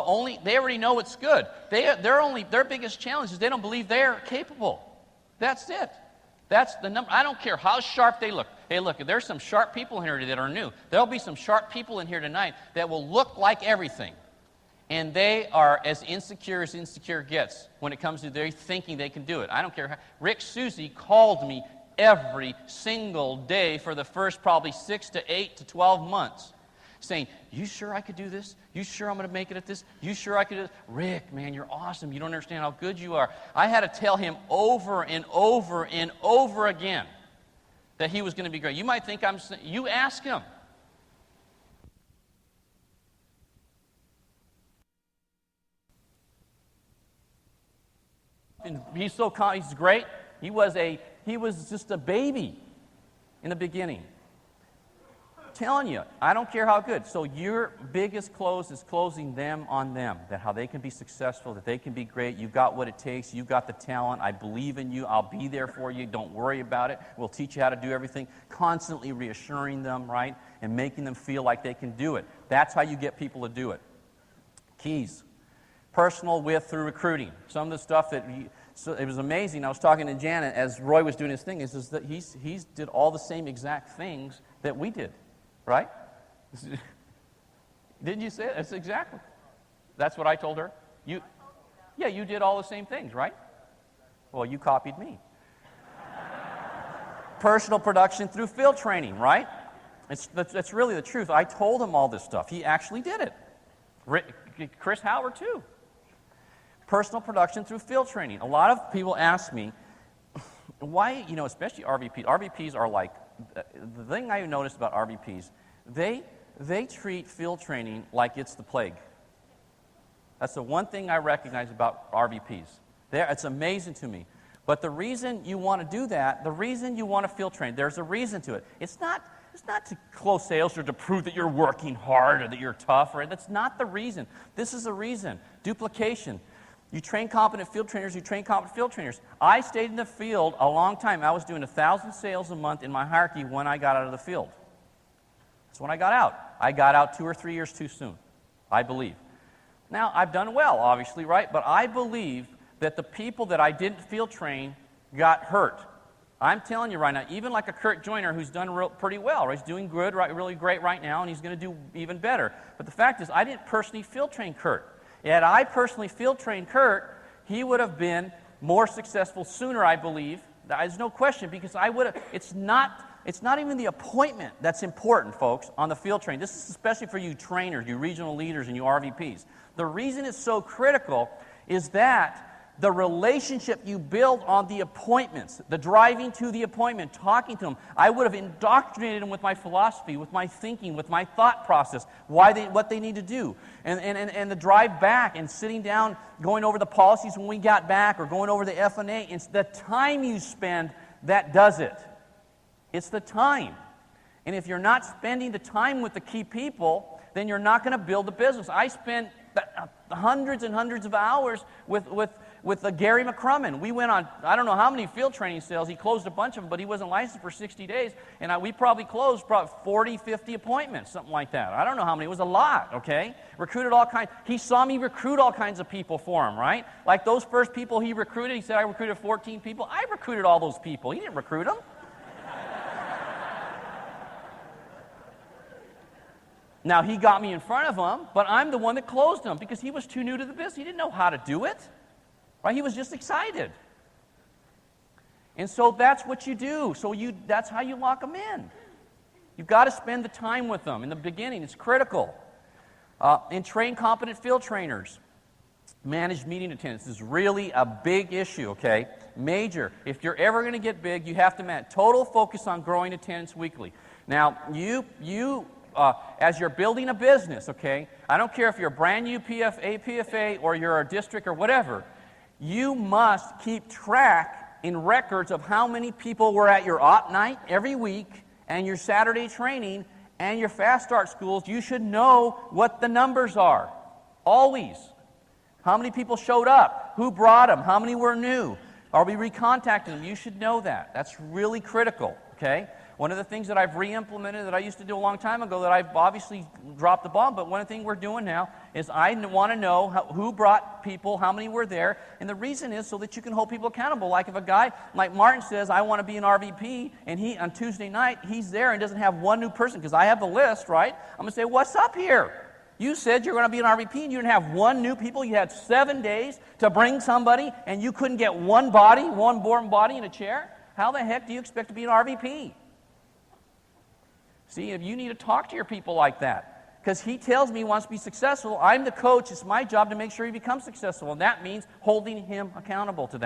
already know it's good. Their biggest challenge is they don't believe they're capable. That's it. That's the number. I don't care how sharp they look. Hey, look, there's some sharp people in here that are new. There'll be some sharp people in here tonight that will look like everything. And they are as insecure gets when it comes to their thinking they can do it. I don't care how. Rick Susie called me every single day for the first probably 6 to 8 to 12 months saying, you sure I could do this? You sure I'm going to make it at this? You sure I could do this? Rick, man, you're awesome. You don't understand how good you are. I had to tell him over and over and over again that he was going to be great. You might think you ask him. And he's great. He was just a baby in the beginning. I'm telling you, I don't care how good. So your biggest close is closing them on them, that how they can be successful, that they can be great. You've got what it takes. You've got the talent. I believe in you. I'll be there for you. Don't worry about it. We'll teach you how to do everything. Constantly reassuring them, right, and making them feel like they can do it. That's how you get people to do it. Keys. Personal through recruiting. Some of the stuff so it was amazing. I was talking to Janet as Roy was doing his thing. Is that he's did all the same exact things that we did, right? Didn't you say it? That's exactly. That's what I told her. You did all the same things, right? Well, you copied me. Personal production through field training, right? That's really the truth. I told him all this stuff. He actually did it. Chris Howard, too. Personal production through field training. A lot of people ask me, why, especially RVPs. RVPs are like, the thing I noticed about RVPs, they treat field training like it's the plague. That's the one thing I recognize about RVPs. It's amazing to me. But the reason you want to do that, the reason you want to field train, there's a reason to it. It's not to close sales or to prove that you're working hard or that you're tough. Right? That's not the reason. This is the reason. Duplication. You train competent field trainers, you train competent field trainers. I stayed in the field a long time. I was doing 1,000 sales a month in my hierarchy when I got out of the field. That's when I got out. I got out 2 or 3 years too soon, I believe. Now, I've done well, obviously, right? But I believe that the people that I didn't field train got hurt. I'm telling you right now, even like a Kurt Joyner who's done pretty well, right? He's doing good, right, really great right now, and he's going to do even better. But the fact is, I didn't personally field train Kurt. Had I personally field trained Kurt, he would have been more successful sooner, I believe. There's no question, because I would have. It's not even the appointment that's important, folks, on the field training. This is especially for you trainers, you regional leaders, and you RVPs. The reason it's so critical is that the relationship you build on the appointments, the driving to the appointment, talking to them, I would have indoctrinated them with my philosophy, with my thinking, with my thought process, what they need to do. And the drive back and sitting down, going over the policies when we got back, or going over the F&A, it's the time you spend that does it. It's the time. And if you're not spending the time with the key people, then you're not going to build the business. I spent hundreds and hundreds of hours with Gary McCrummon. We went on, I don't know how many field training sales. He closed a bunch of them, but he wasn't licensed for 60 days. And we probably closed 40, 50 appointments, something like that. I don't know how many. It was a lot, okay? Recruited all kinds. He saw me recruit all kinds of people for him, right? Like those first people he recruited, he said, I recruited 14 people. I recruited all those people. He didn't recruit them. Now, he got me in front of him, but I'm the one that closed him because he was too new to the business. He didn't know how to do it. Right? He was just excited. And so that's what you do. That's how you lock them in. You've got to spend the time with them in the beginning. It's critical. And train competent field trainers. Managed meeting attendance is really a big issue, okay? Major. If you're ever going to get big, you have to manage. Total focus on growing attendance weekly. Now, as you're building a business, okay, I don't care if you're a brand new PFA or you're a district or whatever, you must keep track in records of how many people were at your op night every week and your Saturday training and your fast start schools. You should know what the numbers are, always. How many people showed up? Who brought them? How many were new? Are we recontacting them? You should know that. That's really critical, okay? One of the things that I've re-implemented that I used to do a long time ago that I've obviously dropped the ball, but one of the things we're doing now is I want to know who brought people, how many were there, and the reason is so that you can hold people accountable. Like if a guy like Martin says, I want to be an RVP, and he on Tuesday night, he's there and doesn't have one new person, because I have the list, right? I'm going to say, what's up here? You said you're going to be an RVP, and you didn't have one new people. You had 7 days to bring somebody, and you couldn't get one born body in a chair? How the heck do you expect to be an RVP? See, if you need to talk to your people like that, because he tells me he wants to be successful. I'm the coach. It's my job to make sure he becomes successful, and that means holding him accountable to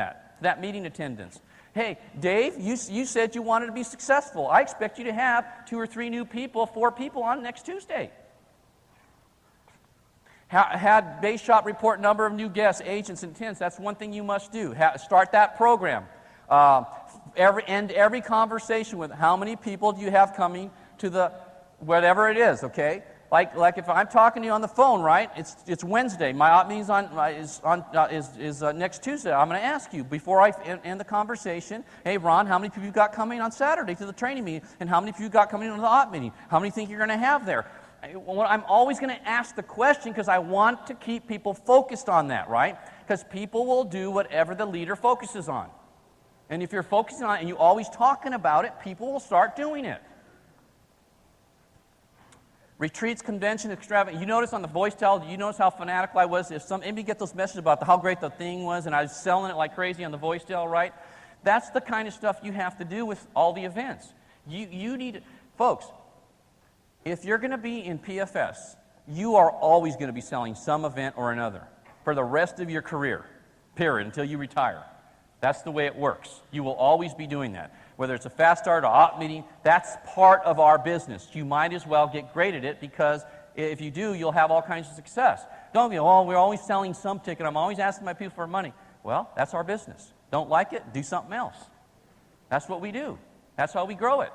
that meeting attendance. Hey, Dave, you said you wanted to be successful. I expect you to have 2 or 3 new people, 4 people on next Tuesday. Had Base Shop report number of new guests, agents, and intents. That's one thing you must do. Start that program. End every conversation with how many people do you have coming to the whatever it is, okay? Like if I'm talking to you on the phone, right? It's Wednesday. My op meeting is next Tuesday. I'm going to ask you before I end the conversation. Hey, Ron, how many people you got coming on Saturday to the training meeting, and how many people you got coming to the op meeting? How many think you're going to have there? I'm always going to ask the question because I want to keep people focused on that, right? Because people will do whatever the leader focuses on. And if you're focusing on it and you're always talking about it, people will start doing it. Retreats, convention, extravagant. You notice on the voice tell, you notice how fanatical I was? If anybody get those messages about how great the thing was and I was selling it like crazy on the voice tell, right? That's the kind of stuff you have to do with all the events. You need, folks, if you're going to be in PFS, you are always going to be selling some event or another for the rest of your career, period, until you retire. That's the way it works. You will always be doing that. Whether it's a fast start or op meeting, that's part of our business. You might as well get great at it because if you do, you'll have all kinds of success. Don't be, we're always selling some ticket. I'm always asking my people for money. Well, that's our business. Don't like it? Do something else. That's what we do. That's how we grow it.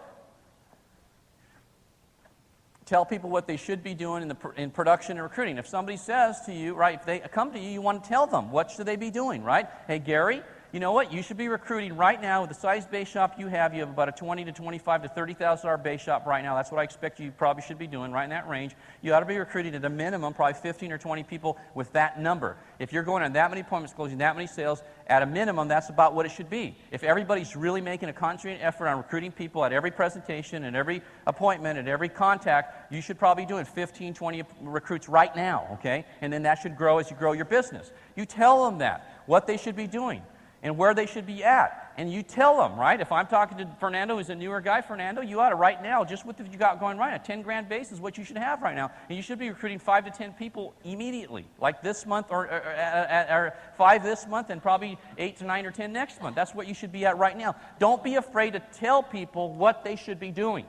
Tell people what they should be doing in production and recruiting. If somebody says to you, right, if they come to you, you want to tell them, what should they be doing, right? Hey, Gary, you know what? You should be recruiting right now with the size base shop you have. You have about a $20,000 to $25,000 to $30,000 base shop right now. That's what I expect you probably should be doing right in that range. You ought to be recruiting at a minimum probably 15 or 20 people with that number. If you're going on that many appointments, closing that many sales, at a minimum, that's about what it should be. If everybody's really making a concentrated effort on recruiting people at every presentation, and every appointment, and every contact, you should probably be doing 15, 20 recruits right now, okay? And then that should grow as you grow your business. You tell them that, what they should be doing, and where they should be at. And you tell them, right? If I'm talking to Fernando, who's a newer guy, Fernando, you ought to right now, just what you got going right now, 10 grand base is what you should have right now. And you should be recruiting 5 to 10 people immediately, like this month or 5 this month and probably 8 to 9 or 10 next month. That's what you should be at right now. Don't be afraid to tell people what they should be doing,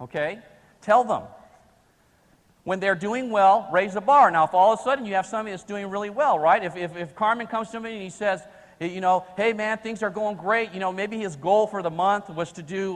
okay? Tell them. When they're doing well, raise the bar. Now, if all of a sudden you have somebody that's doing really well, right? If Carmen comes to me and he says, you know, hey man, things are going great. You know, maybe his goal for the month was to do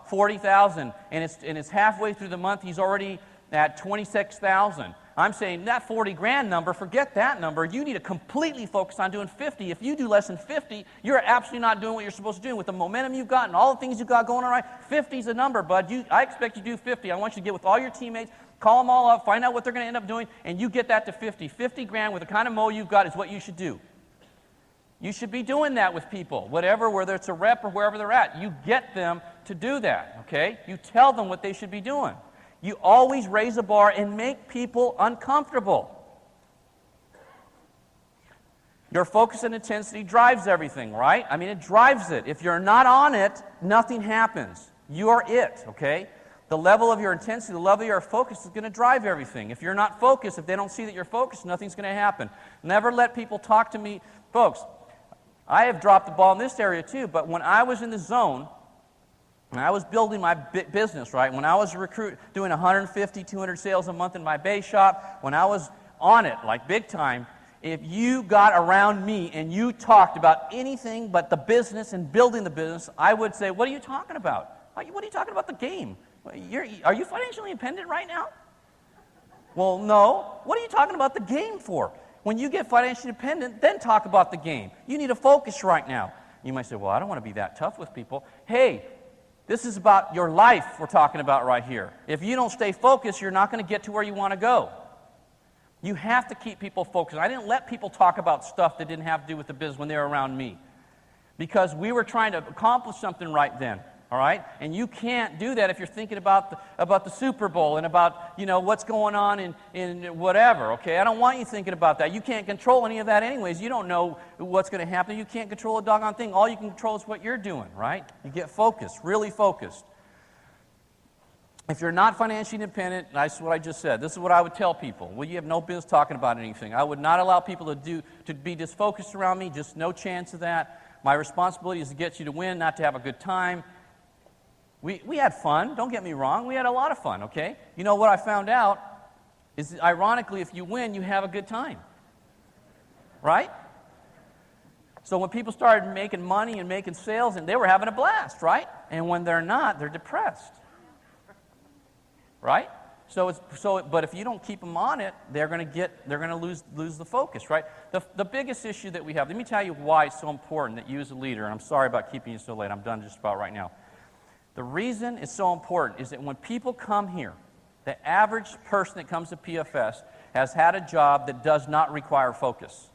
40,000, and it's halfway through the month. He's already at 26,000. I'm saying that 40 grand number, forget that number. You need to completely focus on doing 50. If you do less than 50, you're absolutely not doing what you're supposed to do. With the momentum you've got and all the things you've got going on, right? 50 is a number, bud. I expect you to do 50. I want you to get with all your teammates, call them all up, find out what they're going to end up doing, and you get that to 50. 50 grand with the kind of mo you've got is what you should do. You should be doing that with people, whether it's a rep or wherever they're at. You get them to do that, okay? You tell them what they should be doing. You always raise a bar and make people uncomfortable. Your focus and intensity drives everything, right? I mean, it drives it. If you're not on it, nothing happens. You are it, okay? The level of your intensity, the level of your focus is going to drive everything. If you're not focused, if they don't see that you're focused, nothing's going to happen. Never let people talk to me. Folks, I have dropped the ball in this area too, but when I was in the zone, when I was building my business, right, when I was doing 150, 200 sales a month in my base shop, when I was on it, like big time, if you got around me and you talked about anything but the business and building the business, I would say, what are you talking about? What are you talking about the game? Are you financially independent right now? Well, no. What are you talking about the game for? When you get financially independent, then talk about the game. You need to focus right now. You might say, well, I don't want to be that tough with people. Hey, this is about your life we're talking about right here. If you don't stay focused, you're not going to get to where you want to go. You have to keep people focused. I didn't let people talk about stuff that didn't have to do with the business when they were around me, because we were trying to accomplish something right then. All right? And you can't do that if you're thinking about the Super Bowl and about, what's going on in whatever, okay? I don't want you thinking about that. You can't control any of that anyways. You don't know what's going to happen. You can't control a doggone thing. All you can control is what you're doing, right? You get focused, really focused. If you're not financially independent, that's what I just said. This is what I would tell people. Well, you have no business talking about anything. I would not allow people to be disfocused around me. Just no chance of that. My responsibility is to get you to win, not to have a good time. We had fun, don't get me wrong. We had a lot of fun, okay? You know what I found out is, ironically, if you win, you have a good time. Right? So when people started making money and making sales, and they were having a blast, right? And when they're not, they're depressed. Right? But if you don't keep them on it, they're going to lose the focus, right? The biggest issue that we have, let me tell you why it's so important that you as a leader, and I'm sorry about keeping you so late, I'm done just about right now. The reason it's so important is that when people come here, the average person that comes to PFS has had a job that does not require focus.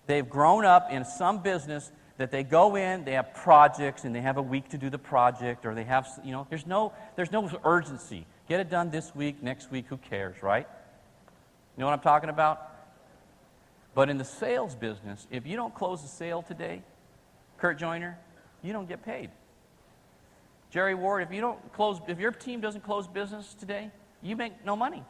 They've grown up in some business that they go in, they have projects, and they have a week to do the project, or they have, there's no urgency. Get it done this week, next week, who cares, right? You know what I'm talking about? But in the sales business, if you don't close a sale today, Kurt Joyner, you don't get paid. Jerry Ward, if your team doesn't close business today, you make no money.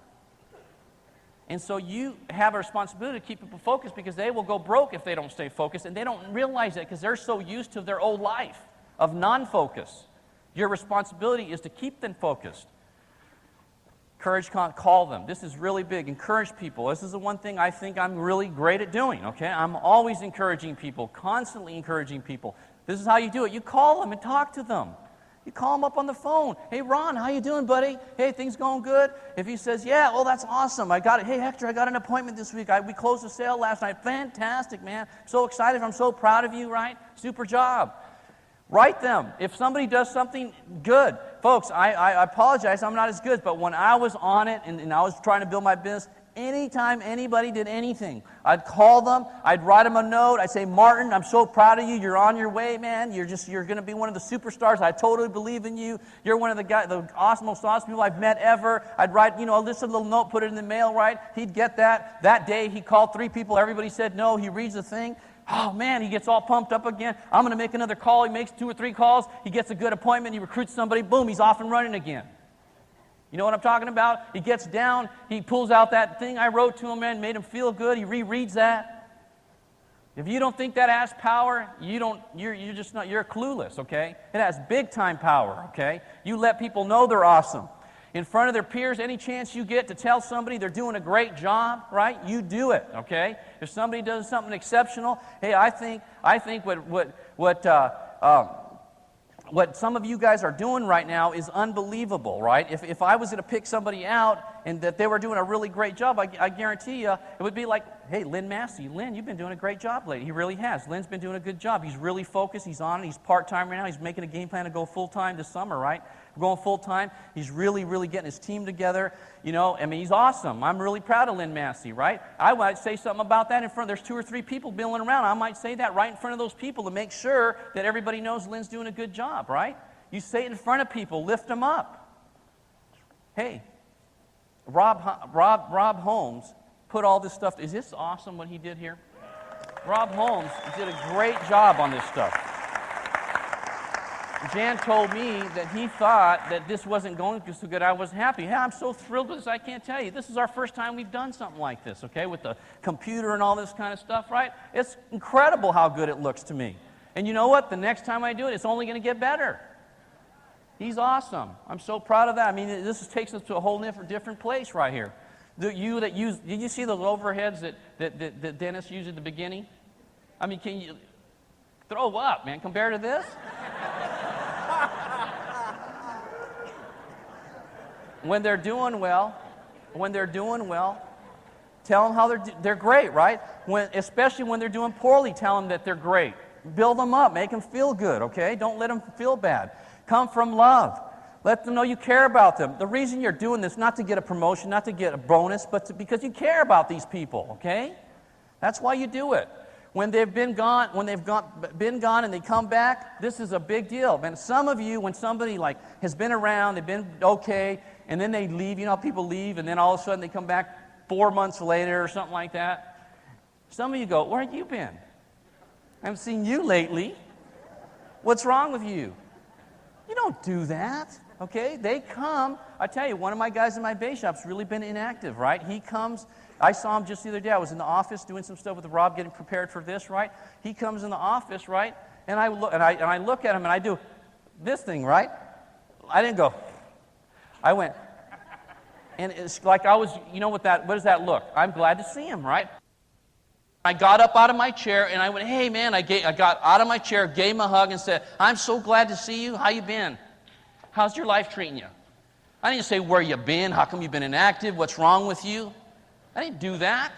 And so you have a responsibility to keep people focused, because they will go broke if they don't stay focused, and they don't realize that because they're so used to their old life of non-focus. Your responsibility is to keep them focused. Encourage, call them. This is really big. Encourage people. This is the one thing I think I'm really great at doing, okay? I'm always encouraging people, constantly encouraging people. This is how you do it. You call them and talk to them. You call him up on the phone. Hey, Ron, how you doing, buddy? Hey, things going good? If he says, yeah, well, that's awesome. I got it. Hey, Hector, I got an appointment this week. We closed the sale last night. Fantastic, man. So excited. I'm so proud of you, right? Super job. Write them. If somebody does something good. Folks, I apologize. I'm not as good. But when I was on it and I was trying to build my business, anytime anybody did anything, I'd call them, I'd write them a note, I'd say, Martin, I'm so proud of you, you're on your way, man, you're going to be one of the superstars, I totally believe in you, you're one of the most awesome people I've met ever. I'd write, just a little note, put it in the mail, right? He'd get that. That day, he called 3 people, everybody said no, he reads the thing. Oh, man, he gets all pumped up again. I'm going to make another call. He makes 2 or 3 calls, he gets a good appointment, he recruits somebody, boom, he's off and running again. You know what I'm talking about? He gets down, he pulls out that thing I wrote to him, man, made him feel good, he rereads that. If you don't think that has power, you're just not, you're clueless, okay? It has big time power, okay? You let people know they're awesome. In front of their peers, any chance you get to tell somebody they're doing a great job, right? You do it, okay? If somebody does something exceptional, hey, I think what some of you guys are doing right now is unbelievable, right? If I was going to pick somebody out and that they were doing a really great job, I guarantee you it would be like, hey, Lynn Massey. Lynn, you've been doing a great job lately. He really has. Lynn's been doing a good job. He's really focused. He's on it. He's part-time right now. He's making a game plan to go full-time this summer, right? We're going full-time. He's really, really getting his team together. He's awesome. I'm really proud of Lynn Massey, right? I might say something about that in front. There's 2 or 3 people milling around. I might say that right in front of those people to make sure that everybody knows Lynn's doing a good job, right? You say it in front of people. Lift them up. Hey, Rob Holmes put all this stuff. Is this awesome what he did here? Rob Holmes did a great job on this stuff. Jan told me that he thought that this wasn't going so good. I was happy. Hey, I'm so thrilled with this, I can't tell you. This is our first time we've done something like this, okay, with the computer and all this kind of stuff, right? It's incredible how good it looks to me. And you know what? The next time I do it, it's only going to get better. He's awesome. I'm so proud of that. I mean, this takes us to a whole different place right here. Did you see those overheads that Dennis used at the beginning? I mean, can you throw up, man, compared to this? When they're doing well, Tell them how they're great, right? Especially when they're doing poorly, tell them that they're great. Build them up. Make them feel good, okay? Don't let them feel bad. Come from love. Let them know you care about them. The reason you're doing this, not to get a promotion, not to get a bonus, but because you care about these people, okay? That's why you do it. When they've been gone, and they come back, this is a big deal. Man, some of you, when somebody has been around, they've been okay, and then they leave, you know how people leave, and then all of a sudden they come back 4 months later or something like that. Some of you go, where have you been? I haven't seen you lately. What's wrong with you? You don't do that, okay? They come. I tell you, one of my guys in my base shop's really been inactive, right? He comes. I saw him just the other day. I was in the office doing some stuff with Rob, getting prepared for this, right? He comes in the office, right? And I look at him and I do this thing, right? I didn't go. I went. And it's like I was, you know what does that look? I'm glad to see him, right? I got up out of my chair and I went, hey man, I got out of my chair, gave him a hug and said, I'm so glad to see you. How you been? How's your life treating you? I didn't say where you been, how come you've been inactive, what's wrong with you? I didn't do that.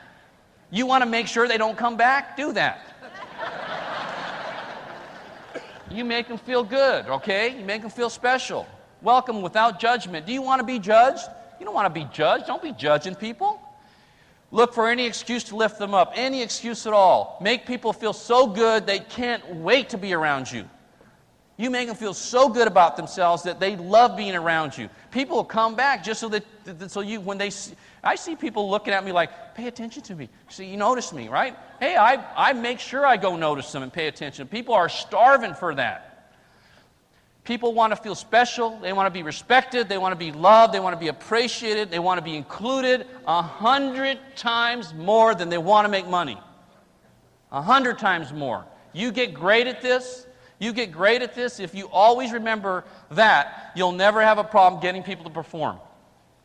You want to make sure they don't come back? Do that. You make them feel good, okay? You make them feel special. Welcome without judgment. Do you want to be judged? You don't want to be judged. Don't be judging people. Look for any excuse to lift them up, any excuse at all. Make people feel so good they can't wait to be around you. You make them feel so good about themselves that they love being around you. People will come back just I see people looking at me like, pay attention to me. See, you notice me, right? Hey, I make sure I go notice them and pay attention. People are starving for that. People want to feel special. They want to be respected. They want to be loved. They want to be appreciated. They want to be included 100 times more than they want to make money. 100 times more. You get great at this. You get great at this. If you always remember that, you'll never have a problem getting people to perform.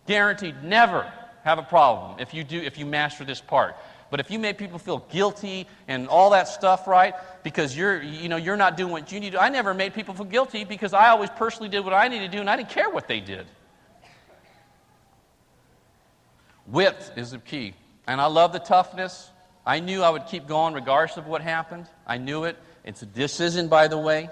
Guaranteed, never have a problem if you master this part. But if you make people feel guilty and all that stuff, right, because you're not doing what you need to do. I never made people feel guilty because I always personally did what I needed to do, and I didn't care what they did. Width is the key. And I love the toughness. I knew I would keep going regardless of what happened. I knew it. It's a decision, by the way.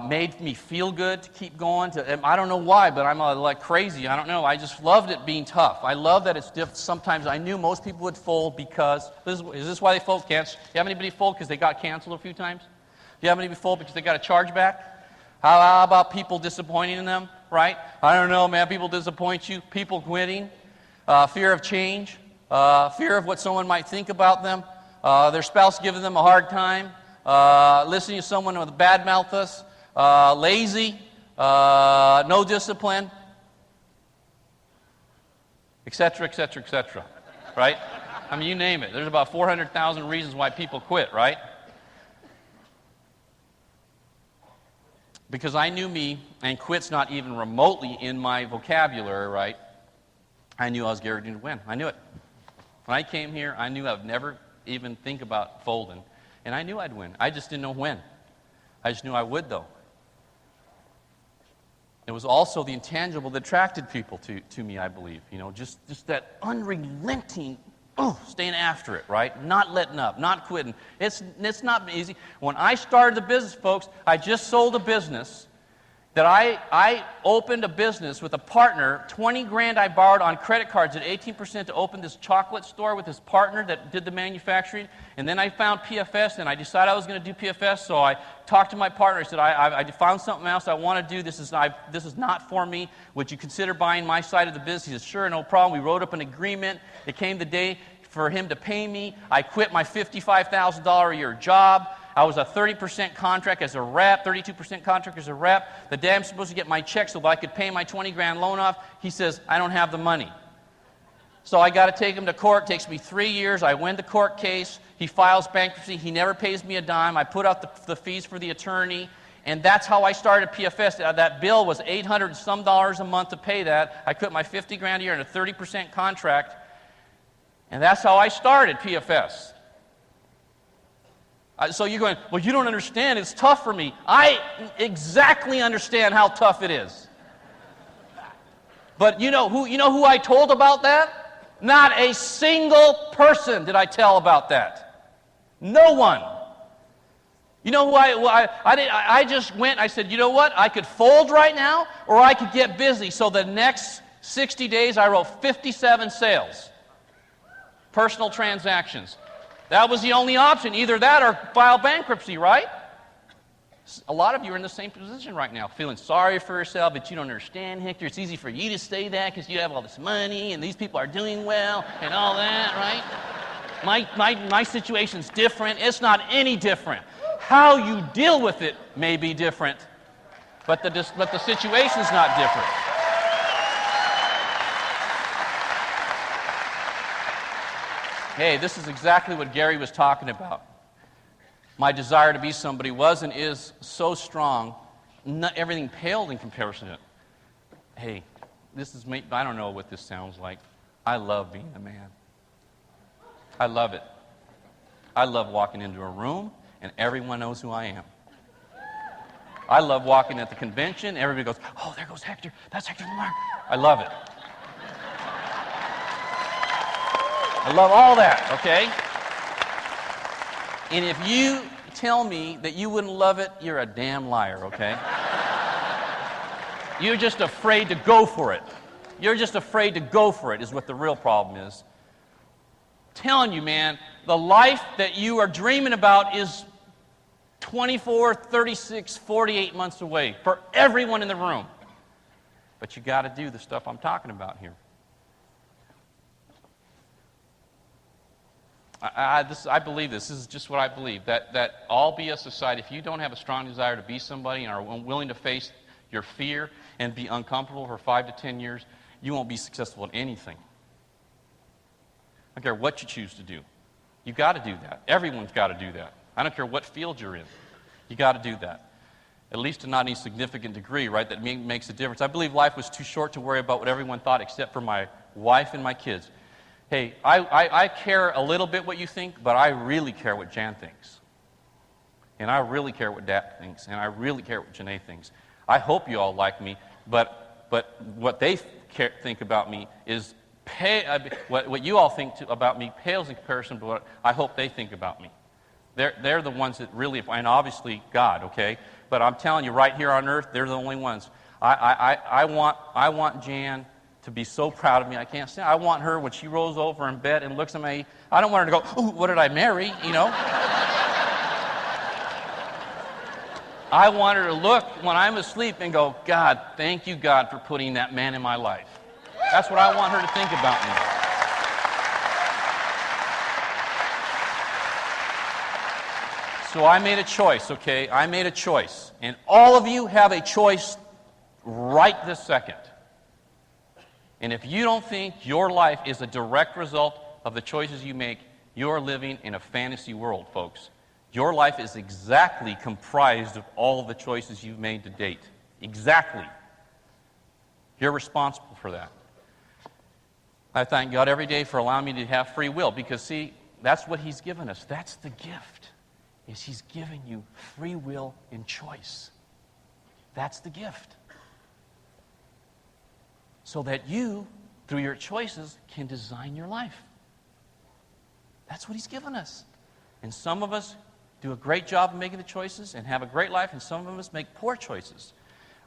Made me feel good to keep going. I don't know why, but I'm like crazy. I don't know. I just loved it being tough. I love that it's different. Sometimes I knew most people would fold because, is this why they fold? Do you have anybody fold because they got canceled a few times? Do you have anybody fold because they got a chargeback? How about people disappointing them, right? I don't know, man. People disappoint you. People quitting. Fear of change. Fear of what someone might think about them. Their spouse giving them a hard time. Listening to someone with bad mouth us. Lazy, no discipline, etc., etc., etc., right? I mean, you name it. There's about 400,000 reasons why people quit, right? Because I knew me, and quit's not even remotely in my vocabulary, right? I knew I was guaranteed to win. I knew it. When I came here, I knew I would never even think about folding, and I knew I'd win. I just didn't know when. I just knew I would, though. It was also the intangible that attracted people to me, I believe. You know, just that unrelenting, staying after it, right? Not letting up, not quitting. It's not easy. When I started the business, folks, I just sold a business that I opened a business with a partner. 20 grand I borrowed on credit cards at 18% to open this chocolate store with this partner that did the manufacturing. And then I found PFS, and I decided I was going to do PFS. So I talked to my partner. I said, I found something else I want to do. This is not for me. Would you consider buying my side of the business? He said, sure, no problem. We wrote up an agreement. It came the day for him to pay me. I quit my $55,000 a year job. I was a 30% contract as a rep, 32% contract as a rep. The day I'm supposed to get my check so that I could pay my 20 grand loan off, he says, I don't have the money. So I got to take him to court. It takes me 3 years. I win the court case. He files bankruptcy. He never pays me a dime. I put out the fees for the attorney. And that's how I started PFS. That bill was $800 and some a month to pay that. I quit my 50 grand a year in a 30% contract. And that's how I started PFS. So you're going, well, you don't understand. It's tough for me. I exactly understand how tough it is. But you know who I told about that? Not a single person did I tell about that. No one. You know who I just went, I said, you know what? I could fold right now, or I could get busy. So the next 60 days, I wrote 57 sales. Personal transactions. That was the only option. Either that or file bankruptcy, right? A lot of you are in the same position right now, feeling sorry for yourself, but you don't understand, Hector. It's easy for you to say that because you have all this money, and these people are doing well, and all that, right? My situation's different. It's not any different. How you deal with it may be different, but the situation's not different. Hey, this is exactly what Gary was talking about. My desire to be somebody was and is so strong, everything paled in comparison to it. Hey, I don't know what this sounds like. I love being a man. I love it. I love walking into a room and everyone knows who I am. I love walking at the convention. Everybody goes, oh, there goes Hector. That's Hector Lamar. I love it. I love all that, okay? And if you tell me that you wouldn't love it, you're a damn liar, okay? You're just afraid to go for it. You're just afraid to go for it is what the real problem is. Telling you, man, the life that you are dreaming about is 24, 36, 48 months away for everyone in the room. But you got to do the stuff I'm talking about here. I believe this. This is just what I believe. That all be a society, if you don't have a strong desire to be somebody and are willing to face your fear and be uncomfortable for 5 to 10 years, you won't be successful in anything. I don't care what you choose to do. You got to do that. Everyone's got to do that. I don't care what field you're in. You got to do that. At least to not any significant degree, right? That makes a difference. I believe life was too short to worry about what everyone thought except for my wife and my kids. Hey, I care a little bit what you think, but I really care what Jan thinks. And I really care what Dad thinks. And I really care what Janae thinks. I hope you all like me, but what they think about me is what you all think about me pales in comparison to what I hope they think about me. They're the ones that really, and obviously God, okay? But I'm telling you, right here on earth, they're the only ones. I want Jan to be so proud of me. I can't stand. I want her when she rolls over in bed and looks at me. I don't want her to go, "Ooh, what did I marry?" You know. I want her to look when I'm asleep and go, "God, thank you, God, for putting that man in my life." That's what I want her to think about me. So I made a choice, okay? I made a choice. And all of you have a choice right this second. And if you don't think your life is a direct result of the choices you make, you're living in a fantasy world, folks. Your life is exactly comprised of all of the choices you've made to date. Exactly. You're responsible for that. I thank God every day for allowing me to have free will because, see, that's what He's given us. That's the gift, is He's giving you free will and choice. That's the gift. So that you, through your choices, can design your life. That's what He's given us. And some of us do a great job of making the choices and have a great life, and some of us make poor choices.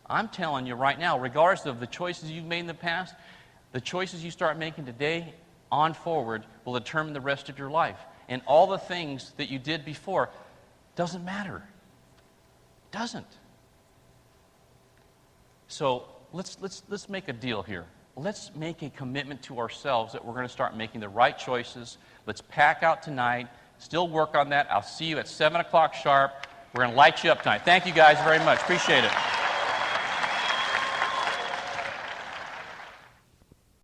I'm telling you right now, regardless of the choices you've made in the past, the choices you start making today on forward will determine the rest of your life. And all the things that you did before doesn't matter. Doesn't. So let's make a deal here. Let's make a commitment to ourselves that we're going to start making the right choices. Let's pack out tonight. Still work on that. I'll see you at 7 o'clock sharp. We're going to light you up tonight. Thank you guys very much. Appreciate it.